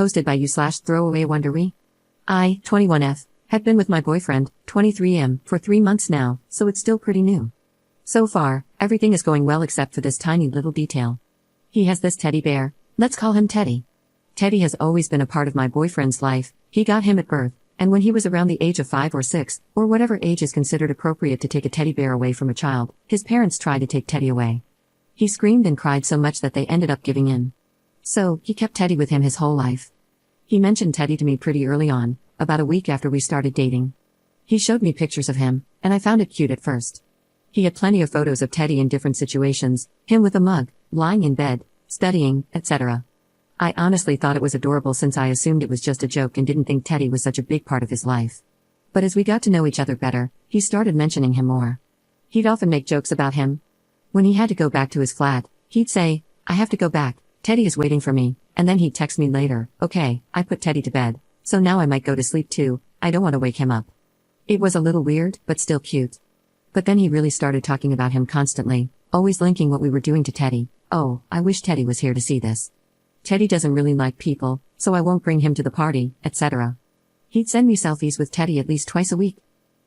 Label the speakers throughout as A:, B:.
A: Hosted by you/throwaway Wondery. I, 21F, have been with my boyfriend, 23M, for 3 months now, so it's still pretty new. So far, everything is going well except for this tiny little detail. He has this teddy bear, let's call him Teddy. Teddy has always been a part of my boyfriend's life. He got him at birth, and when he was around the age of 5 or 6, or whatever age is considered appropriate to take a teddy bear away from a child, his parents tried to take Teddy away. He screamed and cried so much that they ended up giving in. So, he kept Teddy with him his whole life. He mentioned Teddy to me pretty early on, about a week after we started dating. He showed me pictures of him, and I found it cute at first. He had plenty of photos of Teddy in different situations, him with a mug, lying in bed, studying, etc. I honestly thought it was adorable since I assumed it was just a joke and didn't think Teddy was such a big part of his life. But as we got to know each other better, he started mentioning him more. He'd often make jokes about him. When he had to go back to his flat, he'd say, "I have to go back, Teddy is waiting for me," and then he'd text me later, "Okay, I put Teddy to bed, so now I might go to sleep too, I don't want to wake him up." It was a little weird, but still cute. But then he really started talking about him constantly, always linking what we were doing to Teddy. Oh, I wish Teddy was here to see this. Teddy doesn't really like people, so I won't bring him to the party, etc. He'd send me selfies with Teddy at least twice a week.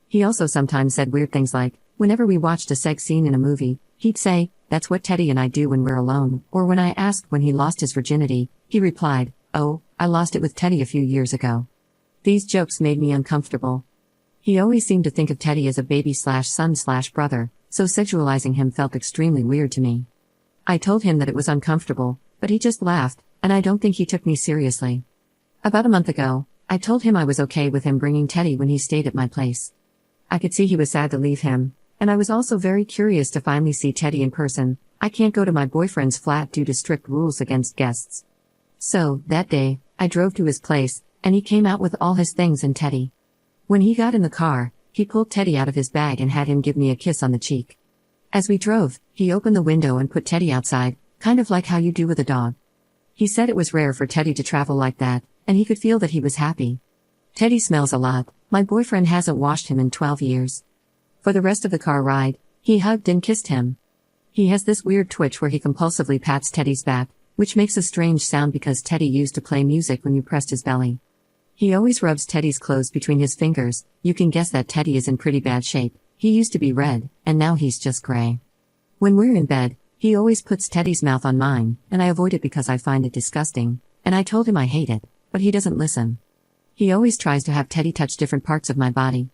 A: He also sometimes said weird things like, whenever we watched a sex scene in a movie, he'd say, "That's what Teddy and I do when we're alone," or when I asked when he lost his virginity, he replied, "Oh, I lost it with Teddy a few years ago." These jokes made me uncomfortable. He always seemed to think of Teddy as a baby/son/brother, so sexualizing him felt extremely weird to me. I told him that it was uncomfortable, but he just laughed, and I don't think he took me seriously. About a month ago, I told him I was okay with him bringing Teddy when he stayed at my place. I could see he was sad to leave him, and I was also very curious to finally see Teddy in person. I can't go to my boyfriend's flat due to strict rules against guests. So, that day, I drove to his place, and he came out with all his things and Teddy. When he got in the car, he pulled Teddy out of his bag and had him give me a kiss on the cheek. As we drove, he opened the window and put Teddy outside, kind of like how you do with a dog. He said it was rare for Teddy to travel like that, and he could feel that he was happy. Teddy smells a lot, my boyfriend hasn't washed him in 12 years. For the rest of the car ride, he hugged and kissed him. He has this weird twitch where he compulsively pats Teddy's back, which makes a strange sound because Teddy used to play music when you pressed his belly. He always rubs Teddy's clothes between his fingers. You can guess that Teddy is in pretty bad shape. He used to be red, and now he's just gray. When we're in bed, he always puts Teddy's mouth on mine, and I avoid it because I find it disgusting, and I told him I hate it, but he doesn't listen. He always tries to have Teddy touch different parts of my body.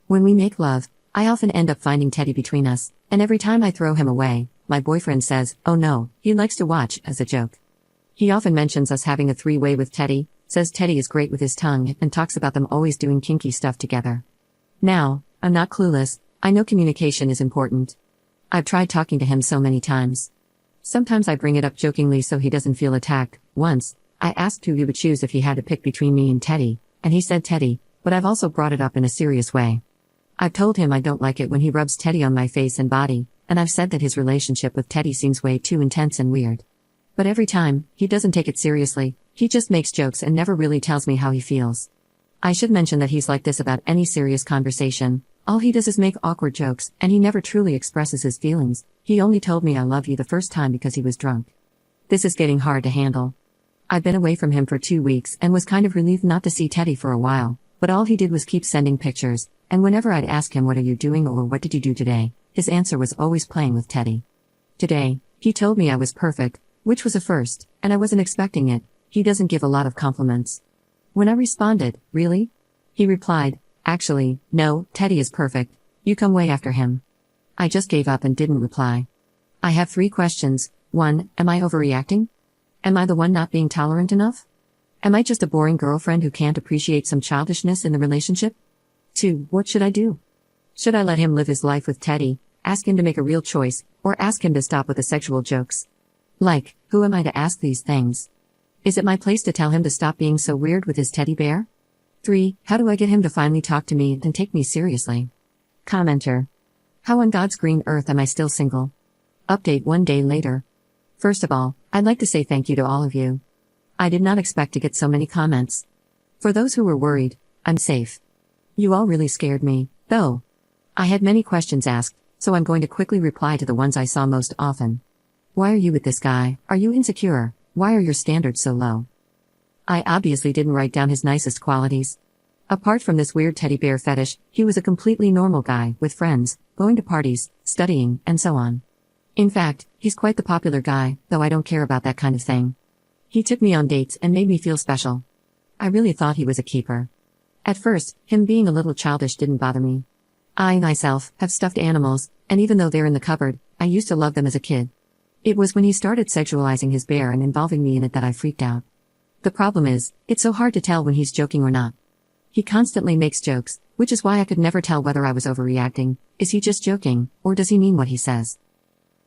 A: When we make love, I often end up finding Teddy between us, and every time I throw him away, my boyfriend says, "Oh no," he likes to watch, as a joke. He often mentions us having a 3-way with Teddy, says Teddy is great with his tongue, and talks about them always doing kinky stuff together. Now, I'm not clueless, I know communication is important. I've tried talking to him so many times. Sometimes I bring it up jokingly so he doesn't feel attacked. Once, I asked who he would choose if he had to pick between me and Teddy, and he said Teddy, but I've also brought it up in a serious way. I've told him I don't like it when he rubs Teddy on my face and body, and I've said that his relationship with Teddy seems way too intense and weird. But every time, he doesn't take it seriously, he just makes jokes and never really tells me how he feels. I should mention that he's like this about any serious conversation. All he does is make awkward jokes, and he never truly expresses his feelings. He only told me I love you the first time because he was drunk. This is getting hard to handle. I've been away from him for 2 weeks and was kind of relieved not to see Teddy for a while, but all he did was keep sending pictures, and whenever I'd ask him what are you doing or what did you do today, his answer was always playing with Teddy. Today, he told me I was perfect, which was a first, and I wasn't expecting it. He doesn't give a lot of compliments. When I responded, "Really?" he replied, "Actually, no, Teddy is perfect. You come way after him." I just gave up and didn't reply. I have 3 questions. 1, am I overreacting? Am I the one not being tolerant enough? Am I just a boring girlfriend who can't appreciate some childishness in the relationship? 2, what should I do? Should I let him live his life with Teddy, ask him to make a real choice, or ask him to stop with the sexual jokes? Like, who am I to ask these things? Is it my place to tell him to stop being so weird with his teddy bear? 3, how do I get him to finally talk to me and take me seriously? Commenter. How on God's green earth am I still single? Update 1 day later. First of all, I'd like to say thank you to all of you. I did not expect to get so many comments. For those who were worried, I'm safe. You all really scared me, though. I had many questions asked, so I'm going to quickly reply to the ones I saw most often. Why are you with this guy? Are you insecure? Why are your standards so low? I obviously didn't write down his nicest qualities. Apart from this weird teddy bear fetish, he was a completely normal guy, with friends, going to parties, studying, and so on. In fact, he's quite the popular guy, though I don't care about that kind of thing. He took me on dates and made me feel special. I really thought he was a keeper. At first, him being a little childish didn't bother me. I, myself, have stuffed animals, and even though they're in the cupboard, I used to love them as a kid. It was when he started sexualizing his bear and involving me in it that I freaked out. The problem is, it's so hard to tell when he's joking or not. He constantly makes jokes, which is why I could never tell whether I was overreacting. Is he just joking, or does he mean what he says?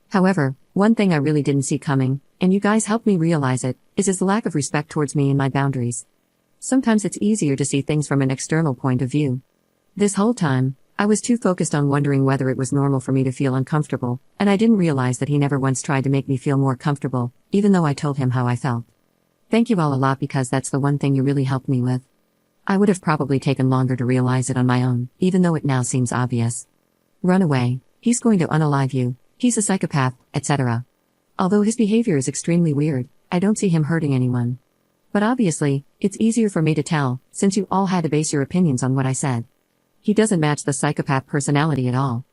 A: However, one thing I really didn't see coming, and you guys helped me realize it, is his lack of respect towards me and my boundaries. Sometimes it's easier to see things from an external point of view. This whole time, I was too focused on wondering whether it was normal for me to feel uncomfortable, and I didn't realize that he never once tried to make me feel more comfortable, even though I told him how I felt. Thank you all a lot because that's the one thing you really helped me with. I would have probably taken longer to realize it on my own, even though it now seems obvious. Run away, he's going to unalive you, he's a psychopath, etc. Although his behavior is extremely weird, I don't see him hurting anyone. But obviously, it's easier for me to tell, since you all had to base your opinions on what I said. He doesn't match the psychopath personality at all.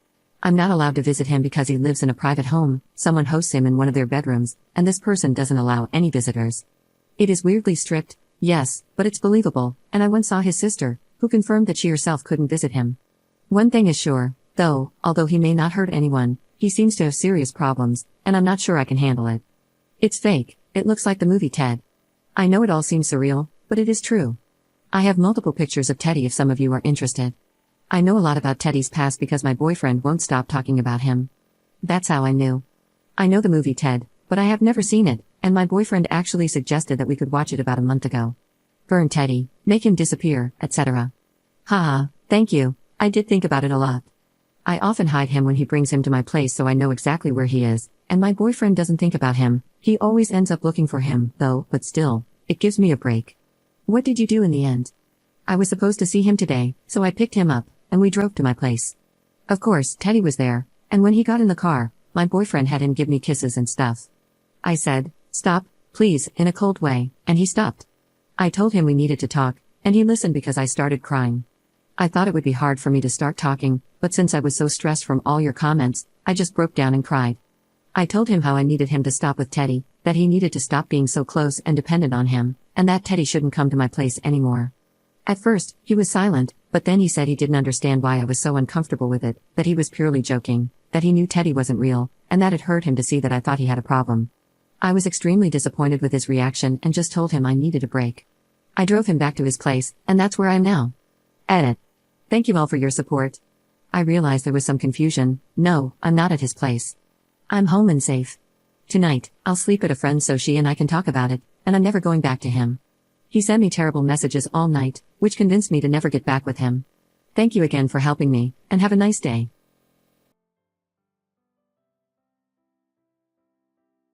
A: I'm not allowed to visit him because he lives in a private home, someone hosts him in one of their bedrooms, and this person doesn't allow any visitors. It is weirdly strict, yes, but it's believable, and I once saw his sister, who confirmed that she herself couldn't visit him. One thing is sure, though, although he may not hurt anyone, he seems to have serious problems, and I'm not sure I can handle it. It's fake, it looks like the movie Ted. I know it all seems surreal, but it is true. I have multiple pictures of Teddy if some of you are interested. I know a lot about Teddy's past because my boyfriend won't stop talking about him. That's how I knew. I know the movie Ted, but I have never seen it, and my boyfriend actually suggested that we could watch it about a month ago. Burn Teddy, make him disappear, etc. Haha, thank you, I did think about it a lot. I often hide him when he brings him to my place so I know exactly where he is, and my boyfriend doesn't think about him, he always ends up looking for him, though, but still, it gives me a break. What did you do in the end? I was supposed to see him today, so I picked him up, and we drove to my place. Of course, Teddy was there, and when he got in the car, my boyfriend had him give me kisses and stuff. I said, "Stop, please," in a cold way, and he stopped. I told him we needed to talk, and he listened because I started crying. I thought it would be hard for me to start talking, but since I was so stressed from all your comments, I just broke down and cried. I told him how I needed him to stop with Teddy, that he needed to stop being so close and dependent on him, and that Teddy shouldn't come to my place anymore. At first, he was silent, but then he said he didn't understand why I was so uncomfortable with it, that he was purely joking, that he knew Teddy wasn't real, and that it hurt him to see that I thought he had a problem. I was extremely disappointed with his reaction and just told him I needed a break. I drove him back to his place, and that's where I am now. Edit. Thank you all for your support. I realized there was some confusion. No, I'm not at his place. I'm home and safe. Tonight, I'll sleep at a friend's so she and I can talk about it, and I'm never going back to him. He sent me terrible messages all night, which convinced me to never get back with him. Thank you again for helping me, and have a nice day.